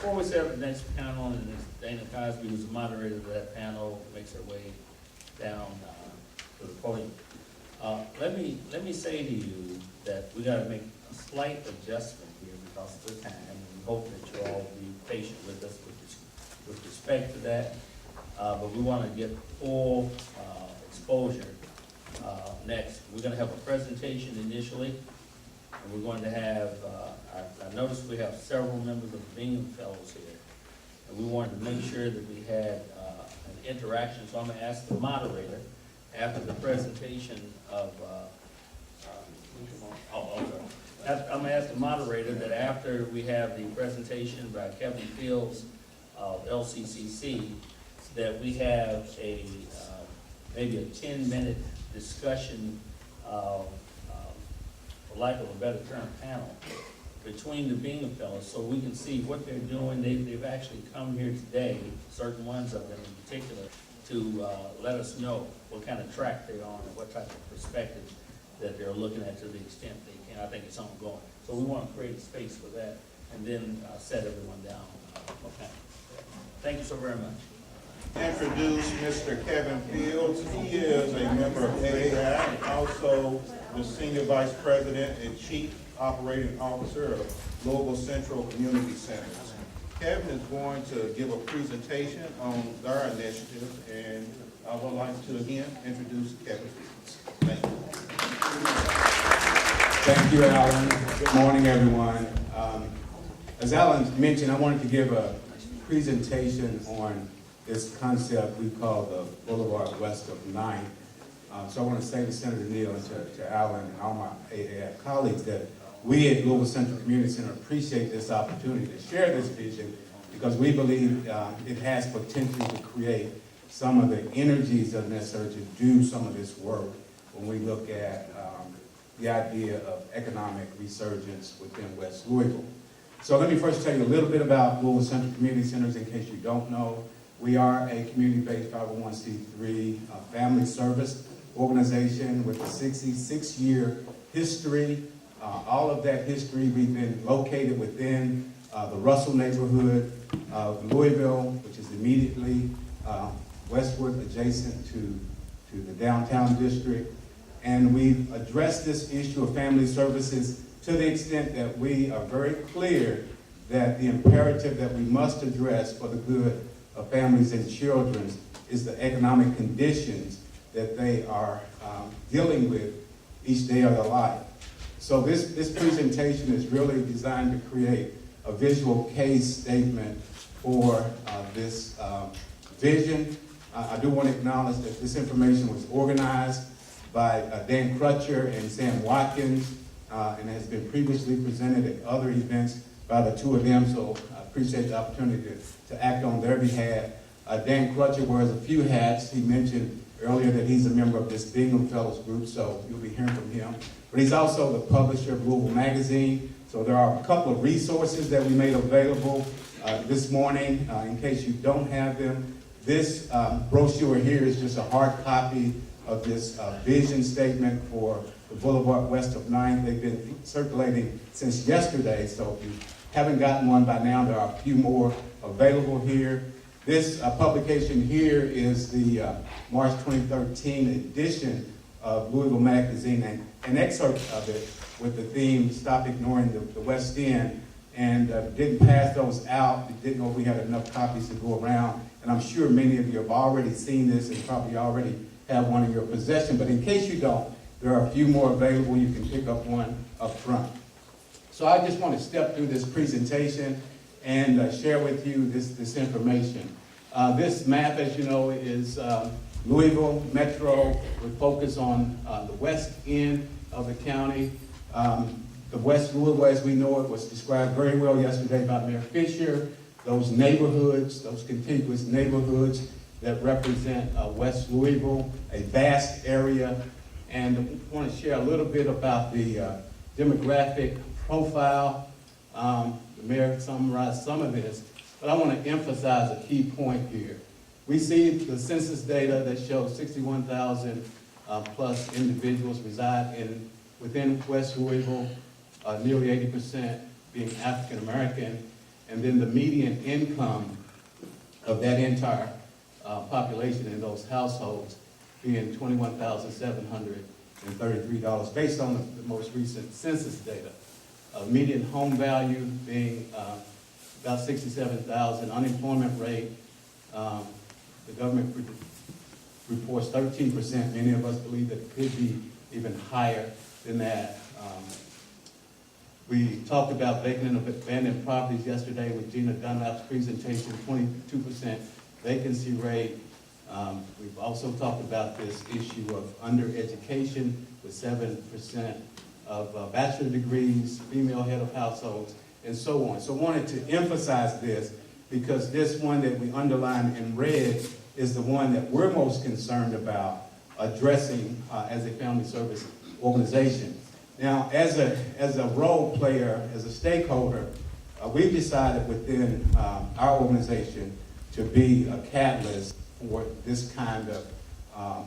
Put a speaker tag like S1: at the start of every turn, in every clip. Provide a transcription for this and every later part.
S1: before we set up the next panel, and it's Dana Cosby, who's the moderator of that panel, makes her way down to the podium. Let me say to you that we got to make a slight adjustment here because of the time, and we hope that you all be patient with us with respect to that. But we want to get full exposure next. We're going to have a presentation initially, and we're going to have, I noticed we have several members of the Bingham Fellows here, and we wanted to make sure that we had an interaction, so I'm going to ask the moderator after the presentation of, I'm going to ask the moderator that after we have the presentation by Kevin Fields of LCCC, that we have a maybe a 10-minute discussion, for lack of a better term, panel between the Bingham Fellows, so we can see what they're doing. They've actually come here today, certain ones of them in particular, to let us know what kind of track they're on and what type of perspective that they're looking at to the extent they can. I think it's ongoing. So we want to create space for that and then set everyone down. Okay. Thank you so very much.
S2: Introduce Mr. Kevin Fields. He is a member of AAI and also the Senior Vice President and Chief Operating Officer of Global Central Community Centers. Kevin is going to give a presentation on their initiatives, and I would like to again introduce Kevin Fields. Thank you.
S3: Thank you, Alan. Good morning, everyone. As Alan mentioned, I wanted to give a presentation on this concept we call the Boulevard West of 9th. So I want to say to Senator Neal and to Alan and all my AAI colleagues that we at Global Central Community Center appreciate this opportunity to share this vision because we believe it has potential to create some of the energies that are necessary to do some of this work when we look at the idea of economic resurgence within West Louisville. So let me first tell you a little bit about Global Central Community Centers in case you don't know. We are a community-based 501c3 family service organization with a 66-year history. All of that history, we've been located within the Russell neighborhood of Louisville, which is immediately westward adjacent to the downtown district. And we've addressed this issue of family services to the extent that we are very clear that the imperative that we must address for the good of families and children is the economic conditions that they are dealing with each day of their life. So this presentation is really designed to create a visual case statement for this vision. I do want to acknowledge that this information was organized by Dan Crutcher and Sam Watkins and has been previously presented at other events by the two of them, so I appreciate the opportunity to act on their behalf. Dan Crutcher wears a few hats. He mentioned earlier that he's a member of this Bingham Fellows group, so you'll be hearing from him. But he's also the publisher of Louisville Magazine, so there are a couple of resources that we made available this morning in case you don't have them. This brochure here is just a hard copy of this vision statement for the Boulevard West of 9th. They've been circulating since yesterday, so if you haven't gotten one by now, there are a few more available here. This publication here is the March 2013 edition of Louisville Magazine, and an excerpt of it with the theme, Stop Ignoring the West End, and didn't pass those out. We didn't know we had enough copies to go around, and I'm sure many of you have already seen this and probably already have one in your possession, but in case you don't, there are a few more available. You can pick up one up front. So I just want to step through this presentation and share with you this information. This map, as you know, is Louisville Metro. We focus on the west end of the county. The West Louisville, as we know it, was described very well yesterday by Mayor Fisher. Those neighborhoods, those contiguous neighborhoods that represent West Louisville, a vast area. And I want to share a little bit about the demographic profile. The mayor summarized some of this, but I want to emphasize a key point here. We see the census data that shows 61,000 plus individuals reside within West Louisville, nearly 80% being African American. and then the median income of that entire population in those households being $21,733 based on the most recent census data. Median home value being about $67,000, unemployment rate, the government reports 13%. Many of us believe that it could be even higher than that. We talked about vacant and abandoned properties yesterday with Gina Dunlap's presentation, 22% vacancy rate. We've also talked about this issue of undereducation with 7% of bachelor degrees, female head of households, and so on. So I wanted to emphasize this because this one that we underlined in red is the one that we're most concerned about addressing as a family service organization. Now, as a role player, as a stakeholder, we've decided within our organization to be a catalyst for this kind of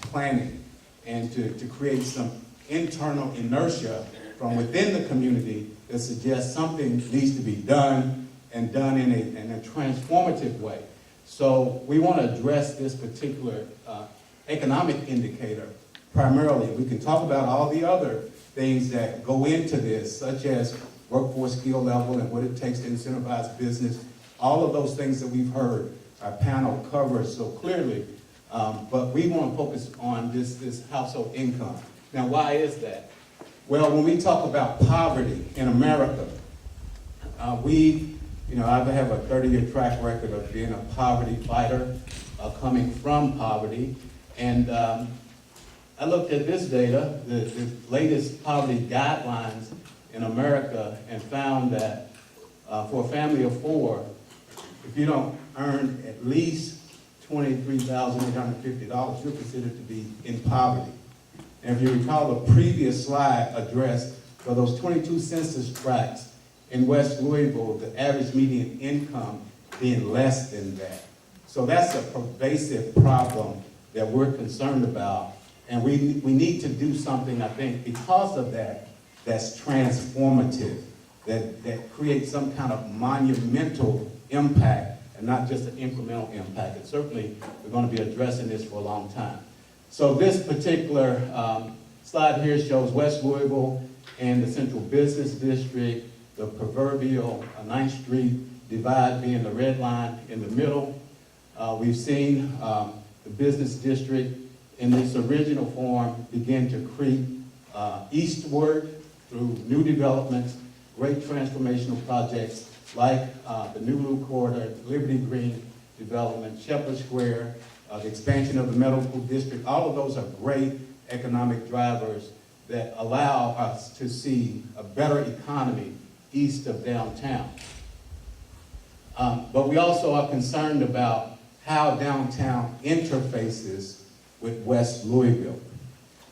S3: planning and to create some internal inertia from within the community that suggests something needs to be done and done in a transformative way. So we want to address this particular economic indicator primarily. We can talk about all the other things that go into this, such as workforce skill level and what it takes to incentivize business, all of those things that we've heard our panel covers so clearly, but we want to focus on this household income. Now, why is that? Well, when we talk about poverty in America, I have a 30-year track record of being a poverty fighter, coming from poverty, and I looked at this data, the latest poverty guidelines in America, and found that for a family of four, if you don't earn at least $23,850, you're considered to be in poverty. And if you recall, the previous slide addressed for those 22 census tracts in West Louisville, the average median income being less than that. So that's a pervasive problem that we're concerned about. And we need to do something, I think, because of that, that's transformative, that creates some kind of monumental impact and not just an incremental impact. And certainly, we're going to be addressing this for a long time. So this particular slide here shows West Louisville and the Central Business District, the proverbial 9th Street divide being the red line in the middle. We've seen the business district in its original form begin to creep eastward through new developments, great transformational projects like the New Loop Corridor, Liberty Green development, Shepherd Square, the expansion of the medical district. All of those are great economic drivers that allow us to see a better economy east of downtown. But we also are concerned about how downtown interfaces with West Louisville.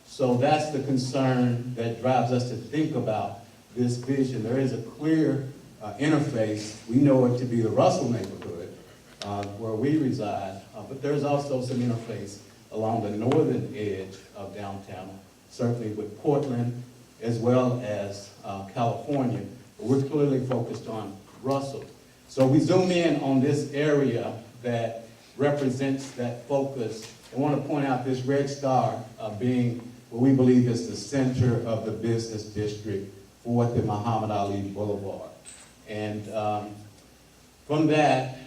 S3: So that's the concern that drives us to think about this vision. There is a clear interface. We know it to be the Russell neighborhood where we reside, but there's also some interface along the northern edge of downtown, certainly with Portland as well as California. But we're clearly focused on Russell. So we zoom in on this area that represents that focus. I want to point out this red star being what we believe is the center of the business district for the Muhammad Ali Boulevard. And from that,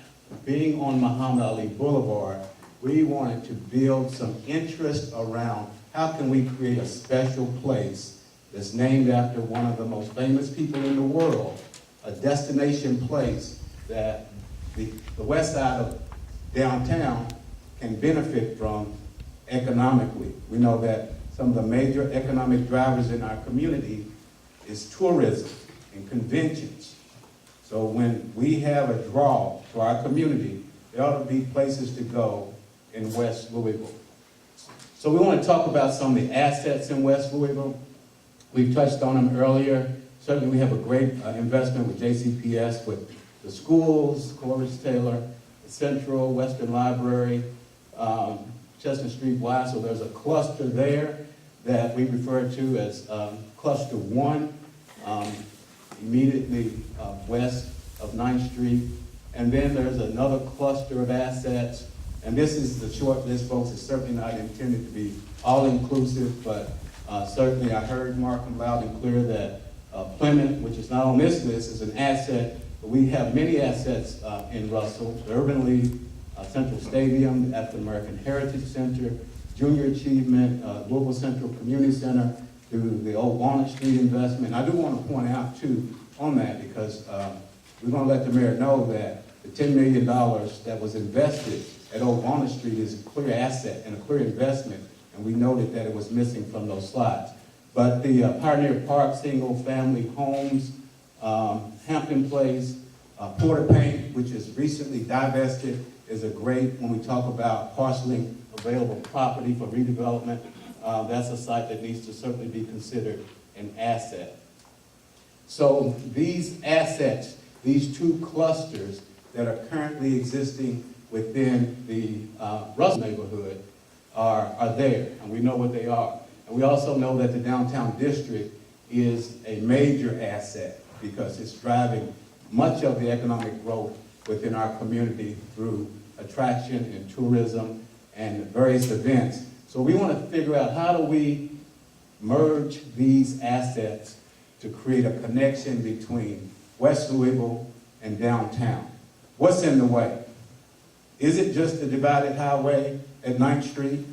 S3: being on Muhammad Ali Boulevard, we wanted to build some interest around how can we create a special place that's named after one of the most famous people in the world, a destination place that the west side of downtown can benefit from economically. We know that some of the major economic drivers in our community is tourism and conventions. So when we have a draw to our community, there ought to be places to go in West Louisville. So we want to talk about some of the assets in West Louisville. We've touched on them earlier. Certainly we have a great investment with JCPS, with the schools, Corliss Taylor, Central, Western Library, Chestnut Street Y. So there's a cluster there that we refer to as Cluster 1, immediately west of 9th Street. And then there's another cluster of assets. And this is the short list, folks. It's certainly not intended to be all-inclusive, but certainly I heard Markham loud and clear that Plymouth, which is not on this list, is an asset. But we have many assets in Russell: the Urban League, Central Stadium, the African American Heritage Center, Junior Achievement, Louisville Central Community Center, through the old Walnut Street investment. I do want to point out, too, on that, because we're going to let the mayor know that the $10 million that was invested at Old Walnut Street is a clear asset and a clear investment, and we noted that it was missing from those slides. But the Pioneer Park single-family homes, Hampton Place, Porter Paint, which is recently divested, is a great, when we talk about parceling available property for redevelopment, that's a site that needs to certainly be considered an asset. So these assets, these two clusters that are currently existing within the Russell neighborhood are there, and we know what they are. And we also know that the downtown district is a major asset because it's driving much of the economic growth within our community through attraction and tourism and various events. So we want to figure out, how do we merge these assets to create a connection between West Louisville and downtown? What's in the way? Is it just the divided highway at 9th Street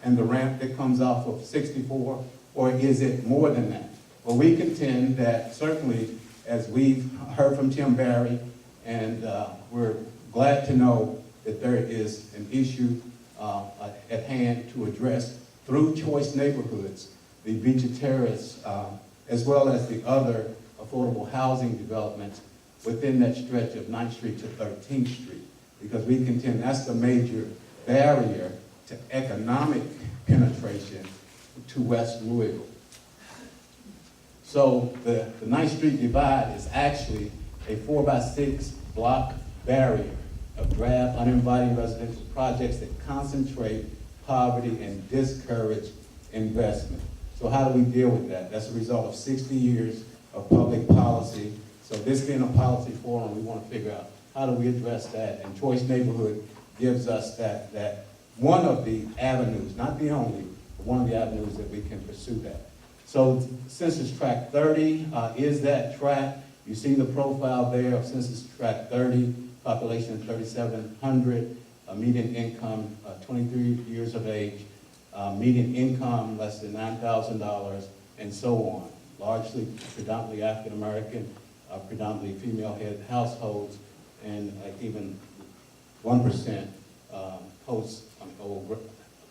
S3: and the ramp that comes off of 64, or is it more than that? Well, we contend that certainly, as we've heard from Tim Barry, and we're glad to know that there is an issue at hand to address through Choice Neighborhoods, the Beach Terrace, as well as the other affordable housing developments within that stretch of 9th Street to 13th Street. Because we contend that's the major barrier to economic penetration to West Louisville. So the 9th Street divide is actually a 4x6 block barrier of drab, uninviting residential projects that concentrate poverty and discourage investment. So how do we deal with that? That's a result of 60 years of public policy. So this being a policy forum, we want to figure out, how do we address that? And Choice Neighborhood gives us that one of the avenues, not the only, but one of the avenues that we can pursue that. So Census Tract 30 is that tract. You see the profile there of Census Tract 30, population of 3,700, median income 23 years of age, median income less than $9,000, and so on. Largely, predominantly African American, predominantly female-head households, and even 1% post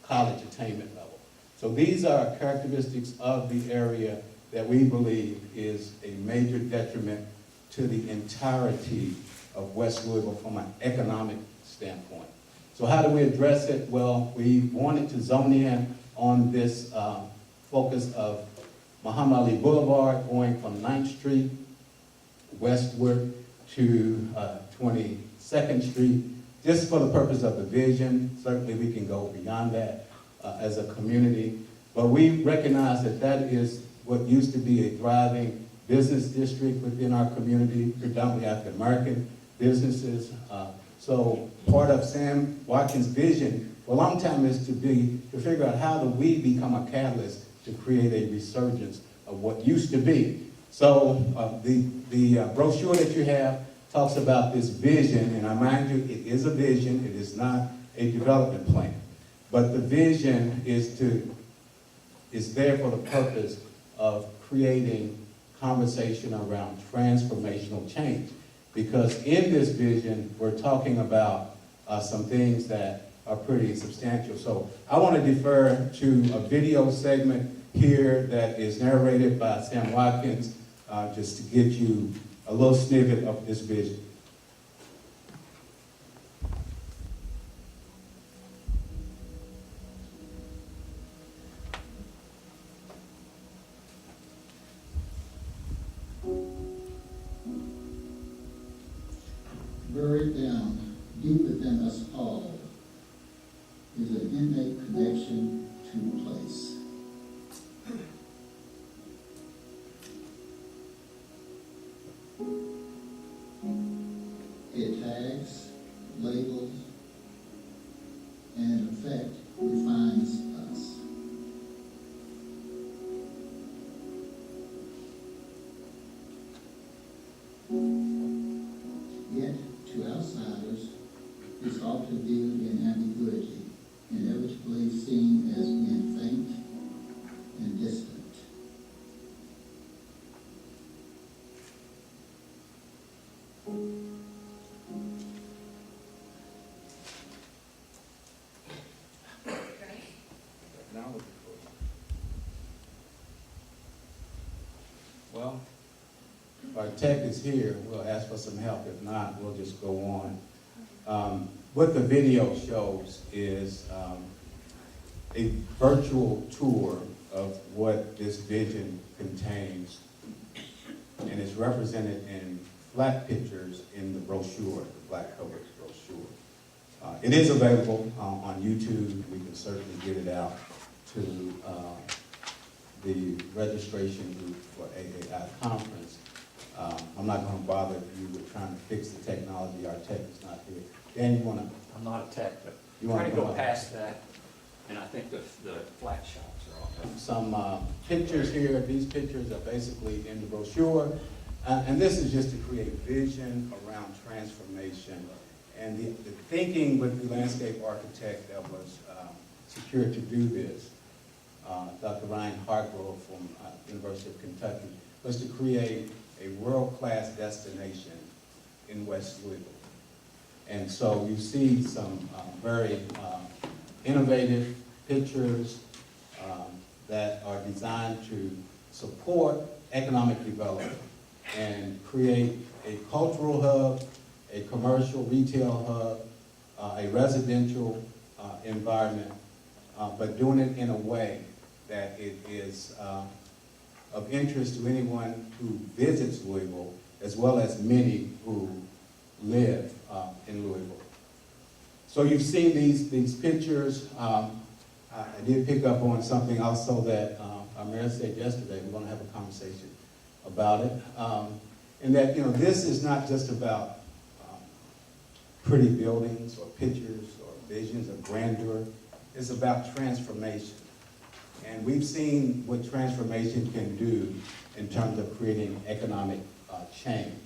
S3: college attainment level. So these are characteristics of the area that we believe is a major detriment to the entirety of West Louisville from an economic standpoint. So how do we address it? Well, we wanted to zone in on this focus of Muhammad Ali Boulevard going from 9th Street westward to 22nd Street, just for the purpose of the vision. Certainly we can go beyond that as a community, but we recognize that that is what used to be a thriving business district within our community, predominantly African American businesses. So part of Sam Watkins' vision for a long time is to figure out, how do we become a catalyst to create a resurgence of what used to be. So the brochure that you have talks about this vision, and I remind you, it is a vision, it is not a development plan. But the vision is there for the purpose of creating conversation around transformational change. Because in this vision, we're talking about some things that are pretty substantial. So I want to defer to a video segment here that is narrated by Sam Watkins, just to get you a little snippet of this vision.
S4: Buried down deep within us all is an innate connection to place. tags, labels, and in effect defines us. Yet, to outsiders, it's often viewed in ambiguity, inevitably seen as being faint and distant.
S3: Well, if our tech is here, we'll ask for some help. If not, we'll just go on. What the video shows is a virtual tour of what this vision contains, and it's represented in flat pictures in the brochure, the black covered brochure. It is available on YouTube. We can certainly get it out to the registration group for AAI conference. I'm not going to bother you with trying to fix the technology. Our tech is not here. Dan, you want to?
S5: I'm not a tech, but
S3: You
S5: trying
S3: wanna
S5: to
S3: go
S5: go
S3: on?
S5: past that, and I think the flat shots are all.
S3: Some pictures here. These pictures are basically in the brochure. And this is just to create vision around transformation. And the thinking with the landscape architect that was secured to do this, Dr. Ryan Hargrove from University of Kentucky, was to create a world-class destination in West Louisville. And so you see some very innovative pictures that are designed to support economic development and create a cultural hub, a commercial retail hub, a residential environment, but doing it in a way that it is of interest to anyone who visits Louisville, as well as many who live in Louisville. So you've seen these pictures. I did pick up on something also that our mayor said yesterday. We're going to have a conversation about it. And that, you know, this is not just about pretty buildings or pictures or visions of grandeur. It's about transformation. And we've seen what transformation can do in terms of creating economic change.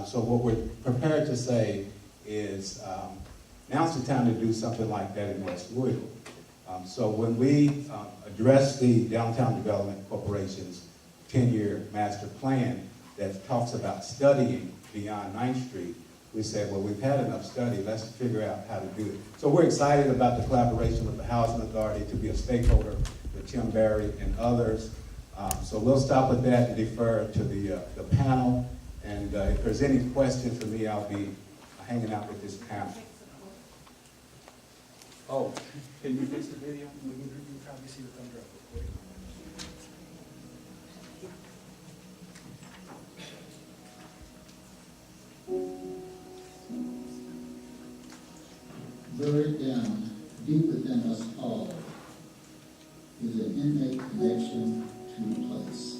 S3: So what we're prepared to say is now's the time to do something like that in West Louisville. So when we address the Downtown Development Corporation's 10-year master plan that talks about studying beyond 9th Street, we said, well, we've had enough study, let's figure out how to do it. So we're excited about the collaboration with the Housing Authority to be a stakeholder with Tim Barry and others. So we'll stop with that and defer to the panel. And if there's any questions for me, I'll be hanging out with this panel. Oh, can you fix the video? We can probably see the thumbs up real quick.
S4: Buried down deep within us all is an innate connection to place.